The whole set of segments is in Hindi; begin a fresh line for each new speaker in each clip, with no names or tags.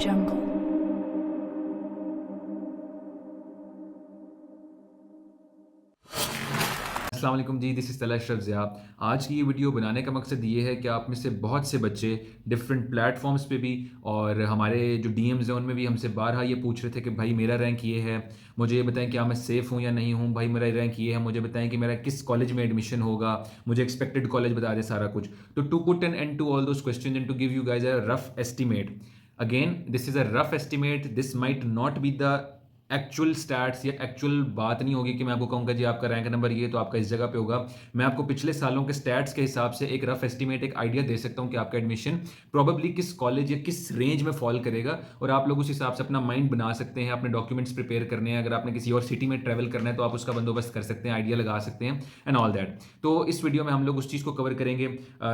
jungle.
अस्सलाम वालेकुम जी, दिस इज़ तला अशरफ ज़िया। आज की ये वीडियो बनाने का मकसद ये है कि आप में से बहुत से बच्चे डिफरेंट प्लेटफॉर्म्स पे भी और हमारे जो डीएम्स हैं उनमें भी हमसे बारहा ये पूछ रहे थे कि भाई मेरा रैंक ये है, मुझे ये बताएं क्या मैं सेफ़ हूँ या नहीं हूँ, भाई मेरा रैंक ये है, मुझे बताएं कि मेरा किस कॉलेज में एडमिशन होगा, मुझे एक्सपेक्टेड कॉलेज बता दें सारा कुछ। तो to put an end to all those question and to give you guys a rough estimate, again this is a rough estimate, this might not be the actual stats या एक्चुअल बात नहीं होगी कि मैं आपको कहूँगा जी आपका रैंक नंबर ये तो आपका इस जगह पे होगा। मैं आपको पिछले सालों के स्टैट्स के हिसाब से एक रफ एस्टिमेट, एक आइडिया दे सकता हूँ कि आपका एडमिशन प्रोबेबली किस कॉलेज या किस रेंज में फॉल करेगा, और आप लोग उस हिसाब से अपना माइंड बना सकते हैं, अपने डॉक्यूमेंट्स प्रिपेयर करने हैं, अगर आपने किसी और सिटी में ट्रैवल करना है तो आप उसका बंदोबस्त कर सकते हैं, आइडिया लगा सकते हैं एंड ऑल दैट। तो इस वीडियो में हम लोग उस चीज़ को कवर करेंगे।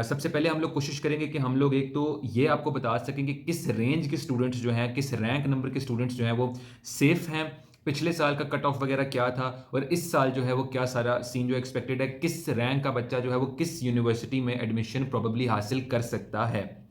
सबसे पहले हम लोग कोशिश करेंगे कि हम लोग एक तो ये आपको बता सकें कि किस रेंज के स्टूडेंट्स जो हैं, किस रैंक नंबर के स्टूडेंट्स जो हैं वो सेफ हैं, पिछले साल का कट ऑफ वगैरह क्या था, और इस साल जो है वो क्या सारा सीन जो एक्सपेक्टेड है, किस रैंक का बच्चा जो है वो किस यूनिवर्सिटी में एडमिशन प्रोबेबली हासिल कर सकता है।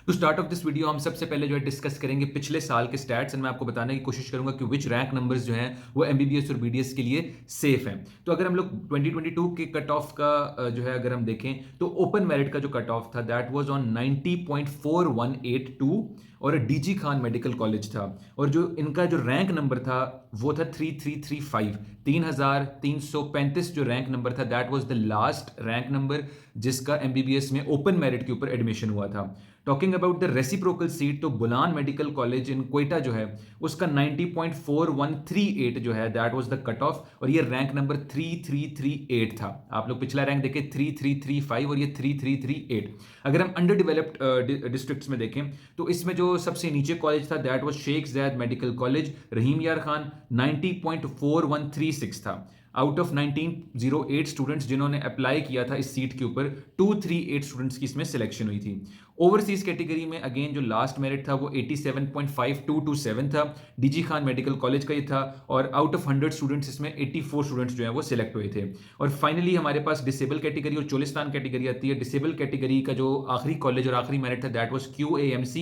To start off this video हम सबसे पहले जो है डिस्कस करेंगे पिछले साल के स्टैट्स, एंड मैं आपको बताने की कोशिश करूंगा कि विच रैंक नंबर्स जो हैं वो एमबीबीएस और बीडीएस के लिए सेफ हैं। तो अगर हम लोग 2022 के कट ऑफ का जो है अगर हम देखें तो ओपन मेरिट का जो कट ऑफ था दैट वाज ऑन 90.4182 और डीजी खान मेडिकल कॉलेज था, और जो इनका जो रैंक नंबर था वो था 3335, 3335 जो रैंक नंबर था that was the last rank number जिसका एमबीबीएस में ओपन मेरिट के ऊपर एडमिशन हुआ था। Talking about the reciprocal seat, तो बुलान मेडिकल कॉलेज इन क्वेटा जो है उसका 90.4138 जो है that was the cut off, और ये रैंक नंबर 3338 था। आप लोग पिछला रैंक देखें 3335 और ये 3338। अगर हम अंडर डेवलप्ड डिस्ट्रिक्ट्स में देखें तो इसमें जो सबसे नीचे कॉलेज था that was Sheikh Zayed medical college, Rahim Yar Khan, 90.4136 था। आउट ऑफ 1908 स्टूडेंट्स जिन्होंने अप्लाई किया था इस सीट के ऊपर, 238 स्टूडेंट्स की इसमें सिलेक्शन हुई थी। ओवरसीज कैटेगरी में अगेन जो लास्ट मेरिट था वो 87.5227 था, डीजी खान मेडिकल कॉलेज का ही था, और आउट ऑफ 100 स्टूडेंट्स इसमें 84 स्टूडेंट्स जो है वो सिलेक्ट हुए थे। और फाइनली हमारे पास डिसेबल कैटेगरी और चोलिस्तान कैटेगरी आती है। डिसेबल कैटेगरी का जो आखिरी कॉलेज और आखिरी मेरिट था दैट वाज QAMC,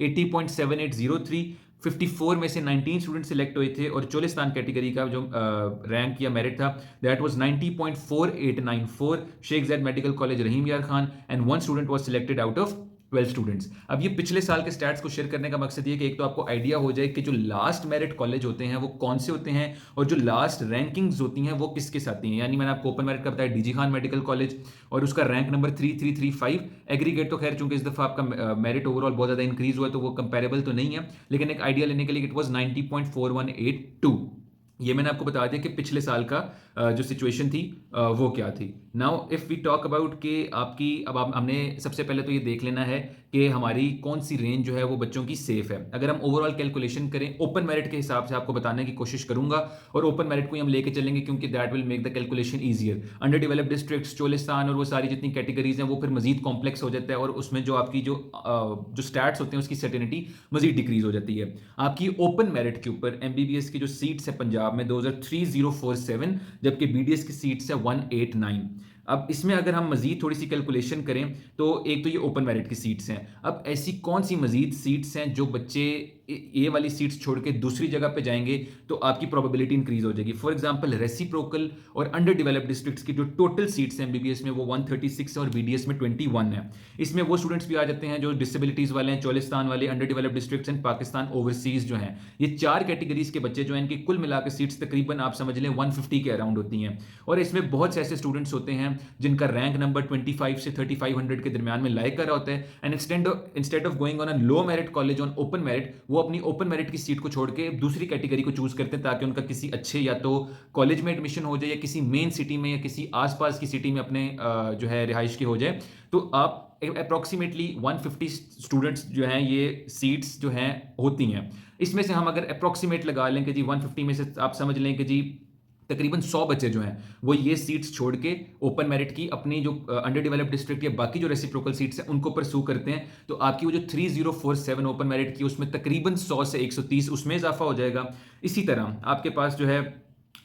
80.7803, 54 में से 19 स्टूडेंट सिलेक्ट हुए थे, और चोलिस्तान कैटेगरी का जो रैंक या मेरिट था that was 90.4894, Sheikh Zayed medical college, Rahim Yar Khan, and one student was selected out of 12 students. अब ये पिछले साल के स्टैट्स को शेयर करने का मकसद ये कि एक तो आपको आइडिया हो जाए कि जो लास्ट मेरिट कॉलेज होते हैं वो कौन से होते हैं, और जो लास्ट रैंकिंग्स होती हैं वो किस किस आती हैं। यानी मैंने आपको ओपन मेरिट का बताया डीजी खान मेडिकल कॉलेज, और उसका रैंक नंबर 3335। एग्रीगेट तो खैर चूंकि इस दफा आपका मेरिट ओवरऑल बहुत ज्यादा इंक्रीज हुआ है तो वो कंपेरेबल तो नहीं है, लेकिन एक आइडिया लेने के लिए इट वाज 90.4182। ये मैंने आपको बता दिया कि पिछले साल का जो सिचुएशन थी वो क्या थी। Now if we talk about कि आपकी अब हमने सबसे पहले तो ये देख लेना है कि हमारी कौन सी रेंज जो है वो बच्चों की सेफ है। अगर हम ओवरऑल कैलकुलेशन करें ओपन मेरिट के हिसाब से आपको बताने की कोशिश करूंगा, और ओपन मेरिट को हम लेके चलेंगे क्योंकि that will make the calculation easier. Under developed districts, Cholistan और वो सारी जितनी कैटेगरीज हैं वो फिर मजीद कॉम्प्लेक्स हो जाता है, और उसमें जो आपकी जो स्टैट्स होते हैं उसकी सर्टेनिटी मजीद डिक्रीज हो जाती है। आपकी ओपन मेरिट के ऊपर एमबीबीएस की जो सीट्स है पंजाब में 203047, जबकि बीडीएस की सीट्स है 189। अब इसमें अगर हम मजीद थोड़ी सी कैलकुलेशन करें तो एक तो ये ओपन मेरिट की सीट्स हैं। अब ऐसी कौन सी मजीद सीट्स हैं जो बच्चे ये वाली सीट्स छोड़ के दूसरी जगह पे जाएंगे तो आपकी प्रोबेबिलिटी इंक्रीज हो जाएगी। फॉर एग्जांपल रेसिप्रोकल और अंडर डेवलप्ड डिस्ट्रिक्ट्स की जो टोटल सीट्स हैं एमबीबीएस में वो 136 है और बीडीएस में 21 है। इसमें वो स्टूडेंट्स भी आ जाते हैं जो डिसेबिलिटीज वाले हैं, चोलिस्तान वाले, under developed districts and Pakistan overseas जो हैं। ये चार कैटेगरीज के बच्चे जो हैं इनकी कुल मिलाकर सीट्स तकरीबन आप समझ लें 150 के अराउंड होती हैं, और इसमें बहुत से ऐसे स्टूडेंट्स होते हैं जिनका रैंक नंबर 25 से 3500 के दरमियान में लाइक कर रहा होता है, and instead of going on a low merit college on open merit वो अपनी ओपन मेरिट की सीट को छोड़ के दूसरी कैटेगरी को चूज करते हैं ताकि उनका किसी अच्छे या तो कॉलेज में एडमिशन हो जाए या किसी मेन सिटी में या किसी आसपास की सिटी में अपने जो है रिहाइश की हो जाए। तो आप अप्रॉक्सीमेटली 150 स्टूडेंट्स जो हैं ये सीट्स जो हैं होती हैं। इसमें से हम अगर अप्रॉक्सीमेट लगा लें कि जी 150 में से आप समझ लें कि जी तकरीबन 100 बच्चे जो हैं वो ये सीट्स छोड़ के ओपन मेरिट की अपनी जो अंडर डेवलप्ड डिस्ट्रिक्ट या बाकी जो रेसिप्रोकल सीट्स हैं उनको परसू करते हैं, तो आपकी वो जो 3047 ओपन मेरिट की उसमें तकरीबन 100 से 130 उसमें इजाफा हो जाएगा। इसी तरह आपके पास जो है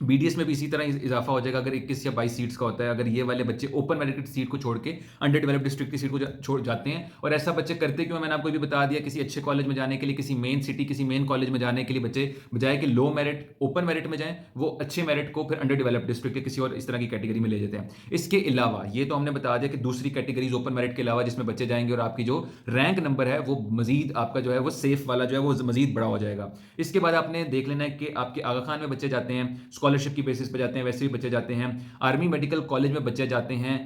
बीडीएस में भी इसी तरह इजाफा हो जाएगा अगर 21 या 22 सीट्स का होता है, अगर ये वाले बच्चे ओपन मेरिट की सीट को छोड़ के अंडर डेवलप्ड डिस्ट्रिक्ट की सीट को छोड़ जाते हैं। और ऐसा बच्चे करते क्यों, मैंने आपको भी बता दिया, किसी अच्छे कॉलेज में जाने के लिए, किसी मेन सिटी, किसी मेन कॉलेज में जाने के लिए बच्चे बजाय कि लो मेरिट ओपन मेरिट में जाएं, वो अच्छे मेरिट को फिर अंडर डेवलप्ड डिस्ट्रिक्ट के किसी और इस तरह की कैटेगरी में ले जाते हैं। इसके अलावा ये तो हमने बता दिया कि दूसरी कैटेगरीज ओपन मेरिट के अलावा जिसमें बच्चे जाएंगे और आपकी जो रैंक नंबर है वो मजीद आपका जो है वो सेफ वाला जो है वो मजीद बड़ा हो जाएगा। इसके बाद आपने देख लेना है कि आपके आगा खान में बच्चे जाते हैं, स्कॉलरशिप की बेसिस पर जाते हैं, वैसे भी बच्चे जाते हैं। आर्मी मेडिकल कॉलेज में बच्चे जाते हैं,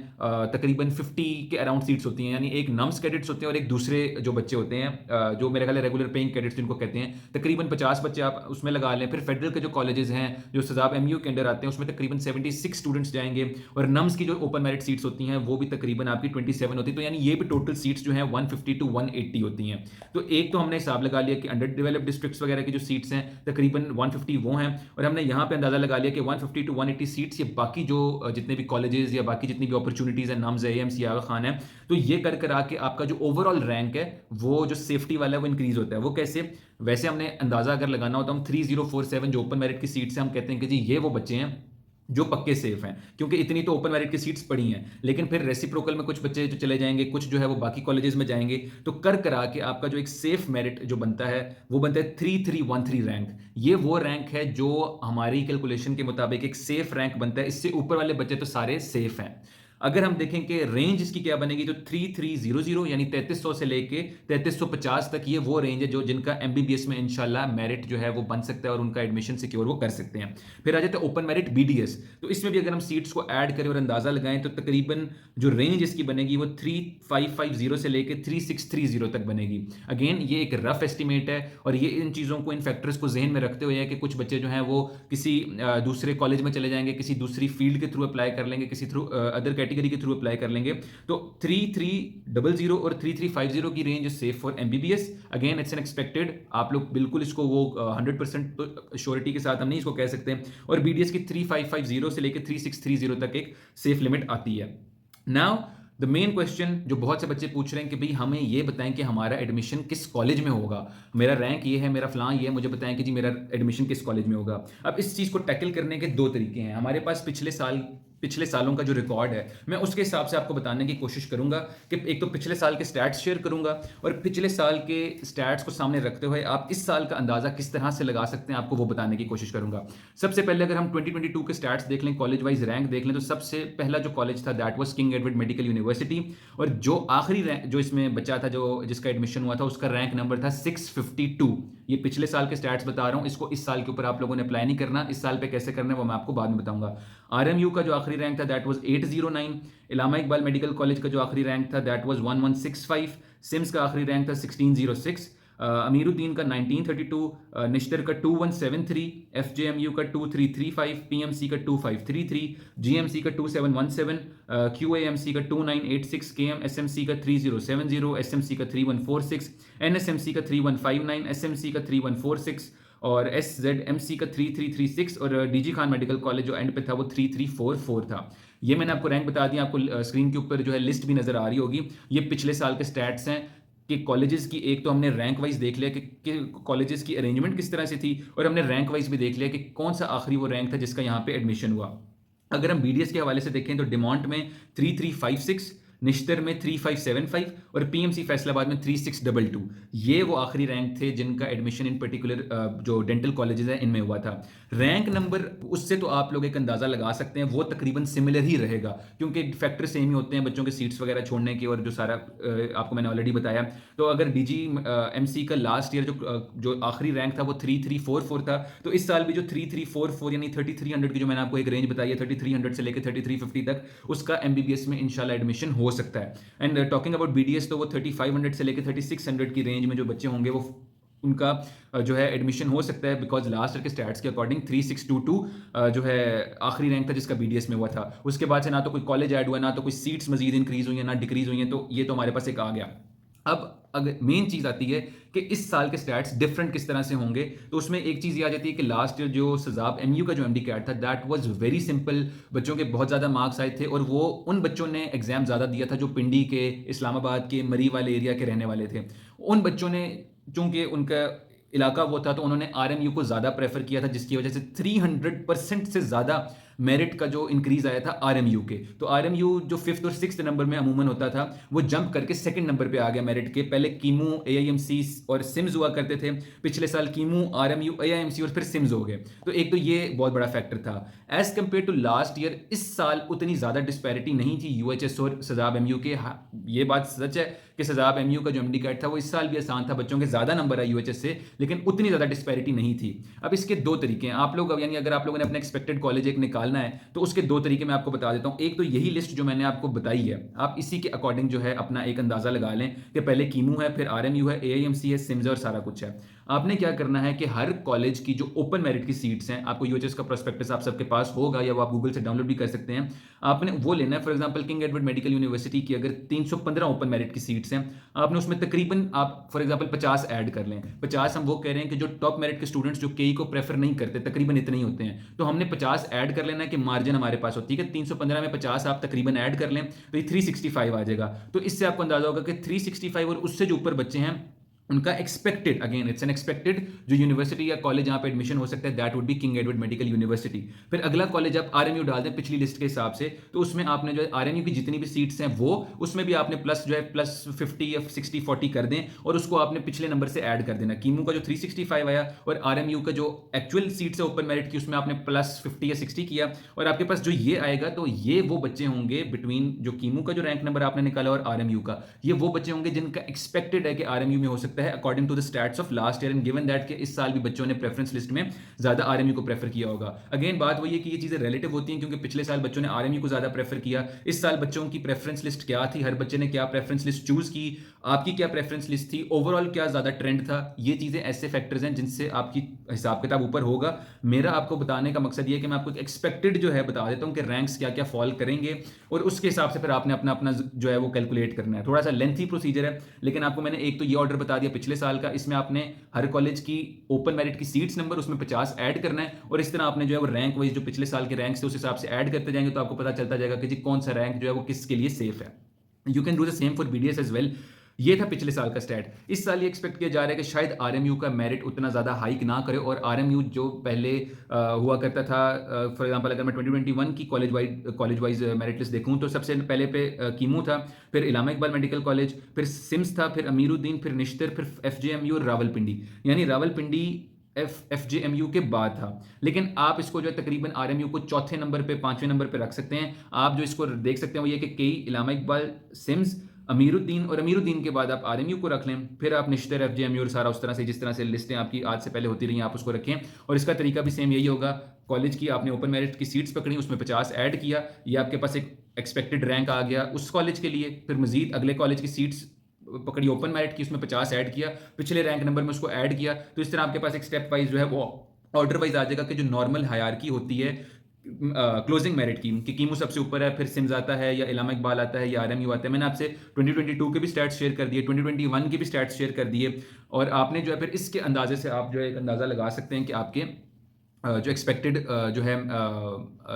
तकरीबन 50 के अराउंड सीट्स होती हैं, यानी एक नम्स कैडेट्स होते हैं और एक दूसरे जो बच्चे होते हैं जो मेरे ख्याल है रेगुलर पेइंग कैडेट्स जिनको कहते हैं, तकरीबन 50 बच्चे आप उसमें लगा लें। फिर फेडरल के जो कॉलेजेस हैं जो सजाब एमयू के अंडर आते हैं उसमें तकरीबन 76 स्टूडेंट्स जाएंगे, और नम्स की जो ओपन मेरिट सीट्स होती हैं वो भी तकरीबन आपकी 27 होती है। तो यानी ये भी टोटल सीट्स जो हैं 150 टू 180 होती हैं। तो एक तो हमने हिसाब लगा लिया कि अंडर डेवलप्ड डिस्ट्रिक्ट्स वगैरह की जो सीट्स हैं तकरीबन 150 वो हैं, और हमने यहाँ पे अंदाजा लगा लिया कि 150 टू 180 सीट्स ये बाकी जो जितने भी कॉलेजेस या बाकी जितनी भी अपॉर्चुनिटीज है, नाम्स है, एएमसी आगा खान है, तो ये कर आके आपका जो ओवरऑल रैंक है वो जो सेफ्टी वाला है वो इंक्रीज होता है। वो कैसे, वैसे हमने अंदाजा अगर लगाना होता, हम 3047 जो ओपन मेरिट की सीट्स हैं हम कहते हैं कि जी ये वो बच्चे हैं जो पक्के सेफ हैं, क्योंकि इतनी तो ओपन मेरिट की सीट्स पड़ी हैं। लेकिन फिर रेसिप्रोकल में कुछ बच्चे जो चले जाएंगे, कुछ जो है वो बाकी कॉलेजेस में जाएंगे, तो करा के आपका जो एक सेफ मेरिट जो बनता है वो बनता है 3313 रैंक। ये वो रैंक है जो हमारी कैलकुलेशन के मुताबिक एक सेफ रैंक बनता है। इससे ऊपर वाले बच्चे तो सारे सेफ हैं। अगर हम देखें कि रेंज इसकी क्या बनेगी, तो 3300 यानी 3300 से लेके 3350 तक ये वो रेंज है जो जिनका एमबीबीएस में इंशाल्लाह मेरिट जो है वो बन सकता है और उनका एडमिशन सिक्योर वो कर सकते हैं। फिर आ जाते हैं ओपन मेरिट बीडीएस, तो इसमें भी अगर हम सीट्स को ऐड करें और अंदाजा लगाएं तो तकरीबन जो रेंज इसकी बनेगी वो 3550 से लेके 3630 तक बनेगी। अगेन ये एक रफ एस्टिमेट है और ये इन चीज़ों को, इन फैक्टर्स को जहन में रखते हुए है कि कुछ बच्चे जो हैं वो किसी दूसरे कॉलेज में चले जाएंगे, किसी दूसरी फील्ड के थ्रू अप्लाई कर लेंगे, किसी थ्रू अदर कैटेगरी के थ्रू अप्लाई कर लेंगे। तो 3300 और 3350 की range safe for MBBS. Again it's an expected, आप लोग बिल्कुल इसको वो 100% तो श्योरिटी के साथ हम नहीं इसको कह सकते। और बीडीएस की 3550 से लेकर 3630 तक एक सेफ लिमिट आती है। नाउ द मेन क्वेश्चन जो बहुत से बच्चे पूछ रहे हैं कि भाई हमें ये बताएं कि हमारा एडमिशन किस कॉलेज में होगा, मेरा रैंक ये है, मेरा फलां ये है, मुझे बताएं कि जी मेरा एडमिशन किस कॉलेज में होगा। अब इस चीज़ को टैकल करने के दो तरीके हैं। हमारे पास पिछले सालों का जो रिकॉर्ड है मैं उसके हिसाब से आपको बताने की कोशिश करूंगा कि एक तो पिछले साल के स्टैट्स शेयर करूंगा और पिछले साल के स्टैट्स को सामने रखते हुए आप इस साल का अंदाजा किस तरह से लगा सकते हैं आपको वो बताने की कोशिश करूंगा। सबसे पहले अगर हम 2022 के स्टैट्स देख लें, कॉलेज वाइज रैंक देख लें, तो सबसे पहला जो कॉलेज था that was king Edward medical university, और जो आखिरी रैंक जो इसमें बचा था, जो जिसका एडमिशन हुआ था, उसका रैंक नंबर था 652। ये पिछले साल के स्टैट्स बता रहा हूं, इसको इस साल के ऊपर आप लोगों ने अप्लाई नहीं करना, इस साल पे कैसे करना है वो मैं आपको बाद में बताऊंगा। आरएमयू का जो आखिरी रैंक था that was 809। Allama Iqbal medical college का जो आखिरी रैंक था दैट वाज 1165। सिम्स का आखिरी रैंक था 1606। अमीरुद्दीन का 1932, निश्तर का 2173, एफजेएमयू का 2335, पीएमसी का 2533, जीएमसी का 2717, क्यूएएमसी का 2986, केएमएसएमसी का 3070, एसएमसी का 3146, एनएसएमसी का 3159, एसएमसी का 3146 और एसजेडएमसी का 3336, और डीजी खान मेडिकल कॉलेज जो एंड पे था वो 3344 था। ये मैंने आपको रैंक बता दिया, आपको स्क्रीन के ऊपर जो है लिस्ट भी नजर आ रही होगी। ये पिछले साल के स्टैट्स हैं कि कॉलेजेस की, एक तो हमने रैंक वाइज देख लिया कि कॉलेजेस की अरेंजमेंट किस तरह से थी, और हमने रैंक वाइज भी देख लिया कि कौन सा आखिरी वो रैंक था जिसका यहाँ पे एडमिशन हुआ। अगर हम बीडीएस के हवाले से देखें तो डिमॉन्ट में 3356, निश्तर में 3575 और पीएमसी फैसलाबाद में 3622। ये वो आखिरी रैंक थे जिनका एडमिशन इन पर्टिकुलर जो डेंटल कॉलेजेस हैं इनमें हुआ था। रैंक नंबर उससे तो आप लोग एक अंदाज़ा लगा सकते हैं, वो तकरीबन सिमिलर ही रहेगा क्योंकि फैक्टर सेम ही होते हैं बच्चों के सीट्स वगैरह छोड़ने के, और जो सारा आपको मैंने ऑलरेडी बताया। तो अगर डीजी एमसी का लास्ट ईयर जो आखिरी रैंक था वो 3344 था, तो इस साल भी जो 3344 यानी 3300 की जो मैंने आपको एक रेंज बताई है 3300 से लेकर 3350 तक, उसका एमबीबीएस में इंशाल्लाह एडमिशन हो सकता है। एंड टॉकिंग अबाउट बीडीएस, तो वो 3500 से लेकर 3600 की रेंज में जो बच्चे होंगे वो उनका जो है एडमिशन हो सकता है, बिकॉज लास्ट ईयर के स्टैट्स के अकॉर्डिंग 3622 जो है आखिरी रैंक था जिसका बीडीएस में हुआ था। उसके बाद से ना तो कोई कॉलेज ऐड हुआ, ना तो कोई सीट्स मजीद इंक्रीज हुई है, ना डिक्रीज हुई है, तो ये तो हमारे पास एक आ गया। अब अगर मेन चीज़ आती है कि इस साल के स्टैट्स डिफरेंट किस तरह से होंगे, तो उसमें एक चीज़ ये आ जाती है कि लास्ट ईयर जो सजाब एमयू का जो एमडी कैट था दैट वाज वेरी सिंपल, बच्चों के बहुत ज़्यादा मार्क्स आए थे, और वो उन बच्चों ने एग्जाम ज़्यादा दिया था जो पिंडी के, इस्लामाबाद के, मरी वाले एरिया के रहने वाले थे। उन बच्चों ने, चूंकि उनका इलाका वो था, तो उन्होंने आरएमयू को ज़्यादा प्रेफर किया था, जिसकी वजह से 300% से ज़्यादा मेरिट का जो इंक्रीज आया था आरएमयू के। तो आरएमयू जो 5th और 6th नंबर में अमूमन होता था, वो जंप करके 2nd नंबर पे आ गया मेरिट के। पहले कीमू, एआईएमसी और सिम्स हुआ करते थे, पिछले साल कीमू, आरएमयू, एआईएमसी और फिर सिम्स हो गए। तो एक तो ये बहुत बड़ा फैक्टर था। As compare to last year, इस साल उतनी ज़्यादा डिस्पैरिटी नहीं थी यूएचएस और सजाब एमयू के। ये बात सच है कि सजाब एमयू का जो एमडी कैट था वो इस साल भी आसान था, बच्चों के ज़्यादा नंबर आए यूएचएस से, लेकिन उतनी ज़्यादा डिस्पैरिटी नहीं थी। अब इसके दो तरीके हैं। आप लोग यानी अगर आप लोगों ने अपना एक्सपेक्टेड कॉलेज एक निकालना है तो उसके दो तरीके मैं आपको बता देता हूँ। एक तो यही लिस्ट जो मैंने आपको बताई है, आप इसी के अकॉर्डिंग जो है अपना एक अंदाज़ा लगा लें कि पहले कीमू है, फिर आरएमयू है, एआईएमसी है, सिम्स और सारा कुछ है। आपने क्या करना है कि हर कॉलेज की जो ओपन मेरिट की सीट्स हैं, आपको यूएचएस का प्रोस्पेक्टस आप सबके पास होगा या वो आप गूगल से डाउनलोड भी कर सकते हैं, आपने वो लेना है। For example king Edward medical university की अगर 315 ओपन मेरिट की सीट्स हैं, आपने उसमें तकरीबन आप फॉर एग्जांपल 50 ऐड कर लें। 50 हम वो कह रहे हैं कि जो टॉप मेरिट के स्टूडेंट्स जो केई को प्रेफर नहीं करते, तकरीबन इतने ही होते हैं, तो हमने 50 ऐड कर लेना है कि मार्जिन हमारे पास होती है कि 315 में 50 आप तकरीबन ऐड कर लें तो ये 365 आ जाएगा। तो इससे आपको अंदाजा होगा कि 365 और उससे जो ऊपर बच्चे हैं उनका expected, again it's an expected, जो यूनिवर्सिटी या कॉलेज जहां पे एडमिशन हो सकता है, that would be king Edward medical university. फिर अगला कॉलेज आप आरएमयू डाल दें पिछली लिस्ट के हिसाब से, तो उसमें आपने जो है आरएमयू की जितनी भी सीट्स हैं वो उसमें भी आपने प्लस जो है प्लस 50 या 60-40 कर दें और उसको आपने पिछले नंबर से ऐड कर देना। कीमू का जो 365 आया और आरएमयू का जो एक्चुअल सीट्स है ओपन मेरिट की, उसमें आपने प्लस 50 या 60 किया और आपके पास जो ये आएगा, तो ये वो बच्चे होंगे बिटवीन जो कीमू का जो रैंक नंबर आपने निकाला और आरएमयू का, ये वो बच्चे होंगे जिनका एक्सपेक्टेड है कि आरएमयू में हो सकता है according to the stats of last year, and given that कि इस साल भी बच्चों ने प्रेफरेंस लिस्ट में ज्यादा आरएमयू को प्रेफर किया होगा। अगेन बात वही है कि ये चीजें रिलेटिव होती हैं, क्योंकि पिछले साल बच्चों ने आरएमयू को ज्यादा प्रेफर किया, इस साल बच्चों की प्रेफरेंस लिस्ट क्या थी, हर बच्चे ने क्या प्रेफरेंस लिस्ट चूज की, आपकी क्या प्रेफरेंस लिस्ट थी, ओवरऑल क्या ज्यादा ट्रेंड था। ये चीजें ऐसे फैक्टर्स हैं जिनसे आपकी हिसाब किताब ऊपर होगा। मेरा आपको बताने का मकसद ये है कि मैं आपको एक्सपेक्टेड जो है बता देता हूं कि रैंक्स क्या क्या फॉल करेंगे और उसके हिसाब से फिर आपने अपना अपना जो है वो कैलकुलेट करना है। थोड़ा सा लेंथी प्रोसीजर है, लेकिन आपको मैंने एक तो ये ऑर्डर बता दिया पिछले साल का, इसमें आपने हर कॉलेज की ओपन मेरिट की सीट्स नंबर उसमें 50 ऐड करना है और इस तरह आपने जो है वो रैंक वाइज जो पिछले साल के रैंक से उस हिसाब से ऐड करते जाएंगे, तो आपको पता चलता जाएगा कि जी कौन सा रैंक जो है वो किसके लिए सेफ है। You can do the same for BDS as well. ये था पिछले साल का स्टैट। इस साल ये एक्सपेक्ट किया जा रहा है कि शायद आरएमयू का मेरिट उतना ज़्यादा हाइक ना करे और आरएमयू जो पहले हुआ करता था, फॉर एग्जांपल अगर मैं 2021 की कॉलेज वाइज मेरिट लिस्ट देखूं तो सबसे पहले पे कीमू था, फिर इलामा इकबाल मेडिकल कॉलेज, फिर सिम्स था, फिर अमीरुद्दीन, फिर निश्तर, फिर एफजेएमयू और रावलपिंडी। यानी रावलपिंडी एफजेएमयू के बाद था, लेकिन आप इसको जो है तकरीबन आरएमयू को चौथे नंबर पे, पांचवें नंबर पे रख सकते हैं। आप जो इसको देख सकते हैं वो ये कि कई, इलामा इकबाल, सिम्स, अमीरुद्दीन और अमीरुद्दीन के बाद आप आरएमयू को रख लें, फिर आप निश्तर, एफजेएमयू और सारा उस तरह से जिस तरह से लिस्टें आपकी आज से पहले होती रही आप उसको रखें। और इसका तरीका भी सेम यही होगा। कॉलेज की आपने ओपन मेरिट की सीट्स पकड़ी, उसमें 50 ऐड किया, ये आपके पास एक एक्सपेक्टेड रैंक आ गया उस कॉलेज के लिए। फिर मजीद अगले कॉलेज की सीट्स पकड़ी ओपन मेरिट की, उसमें 50 ऐड किया, पिछले रैंक नंबर में उसको ऐड किया। तो इस तरह आपके पास एक स्टेप वाइज जो है वो ऑर्डर वाइज आ जाएगा कि जो नॉर्मल हायरार्की होती है क्लोजिंग मेरिट की, कि कीमू सबसे ऊपर है, फिर सिम्स आता है या इलामा इकबाल आता है या आरएमयू आता है। मैंने आपसे 2022 के भी स्टैट्स शेयर कर दिए, 2021 के भी स्टैट्स शेयर कर दिए, और आपने जो है फिर इसके अंदाजे से आप जो है एक अंदाज़ा लगा सकते हैं कि आपके जो एक्सपेक्टेड जो है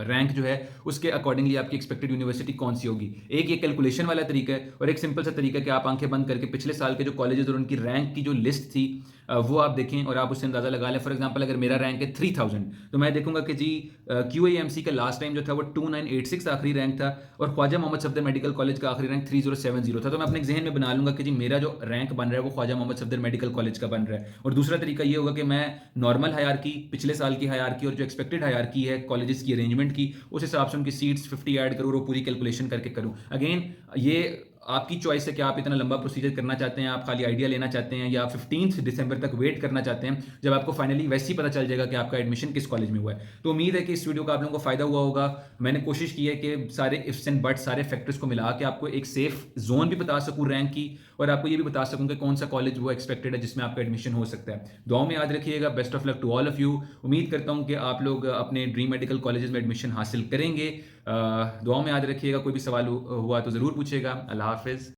रैंक जो है उसके अकॉर्डिंगली आपकी एक्सपेक्टेड यूनिवर्सिटी कौन सी होगी। एक ये कैलकुलेशन वाला तरीका है और एक सिंपल सा तरीका है कि आप आंखें बंद करके पिछले साल के जो कॉलेजेस और उनकी रैंक की जो लिस्ट थी वो आप देखें और आप उससे अंदाज़ा लगा लें। फॉर एग्जांपल अगर मेरा रैंक है 3000, तो मैं देखूंगा कि जी QAMC का लास्ट टाइम जो था वो 2986 आखिरी रैंक था और ख्वाजा मोहम्मद सफदर मेडिकल कॉलेज का आखिरी रैंक 3070 था। तो मैं अपने जहन में बना लूंगा कि जी मेरा जो रैंक बन रहा है वो ख्वाजा मोहम्मद सफदर मेडिकल कॉलेज का बन रहा है। और दूसरा तरीका ये होगा कि मैं नॉर्मल हायरार्की, पिछले साल की हायरार्की और जो एक्सपेक्टेड हायरार्की है कॉलेजेस की अरेंजमेंट की, उस हिसाब से उनकी सीट्स 50 ऐड करूँ और पूरी कैलकुलेशन करके करूँ। अगेन ये आपकी चॉइस है कि आप इतना लंबा प्रोसीजर करना चाहते हैं, आप खाली आइडिया लेना चाहते हैं, या 15 दिसंबर तक वेट करना चाहते हैं जब आपको फाइनली वैसे ही पता चल जाएगा कि आपका एडमिशन किस कॉलेज में हुआ है। तो उम्मीद है कि इस वीडियो का आप लोगों को फायदा हुआ होगा। मैंने कोशिश की है कि सारे इफ्स एंड बट्स, सारे फैक्टर्स को मिला के आपको एक सेफ जोन भी बता सकूं रैंक की, और आपको ये भी बता सकूं कि कौन सा कॉलेज वो एक्सपेक्टेड है जिसमें आपका एडमिशन हो सकता है। दुआओं में याद रखिएगा। Best of luck to all of you. उम्मीद करता हूं कि आप लोग अपने ड्रीम मेडिकल कॉलेजेस में एडमिशन हासिल करेंगे। दुआओं में याद रखिएगा। कोई भी सवाल हुआ तो ज़रूर पूछेगा। अल्लाह हाफिज़।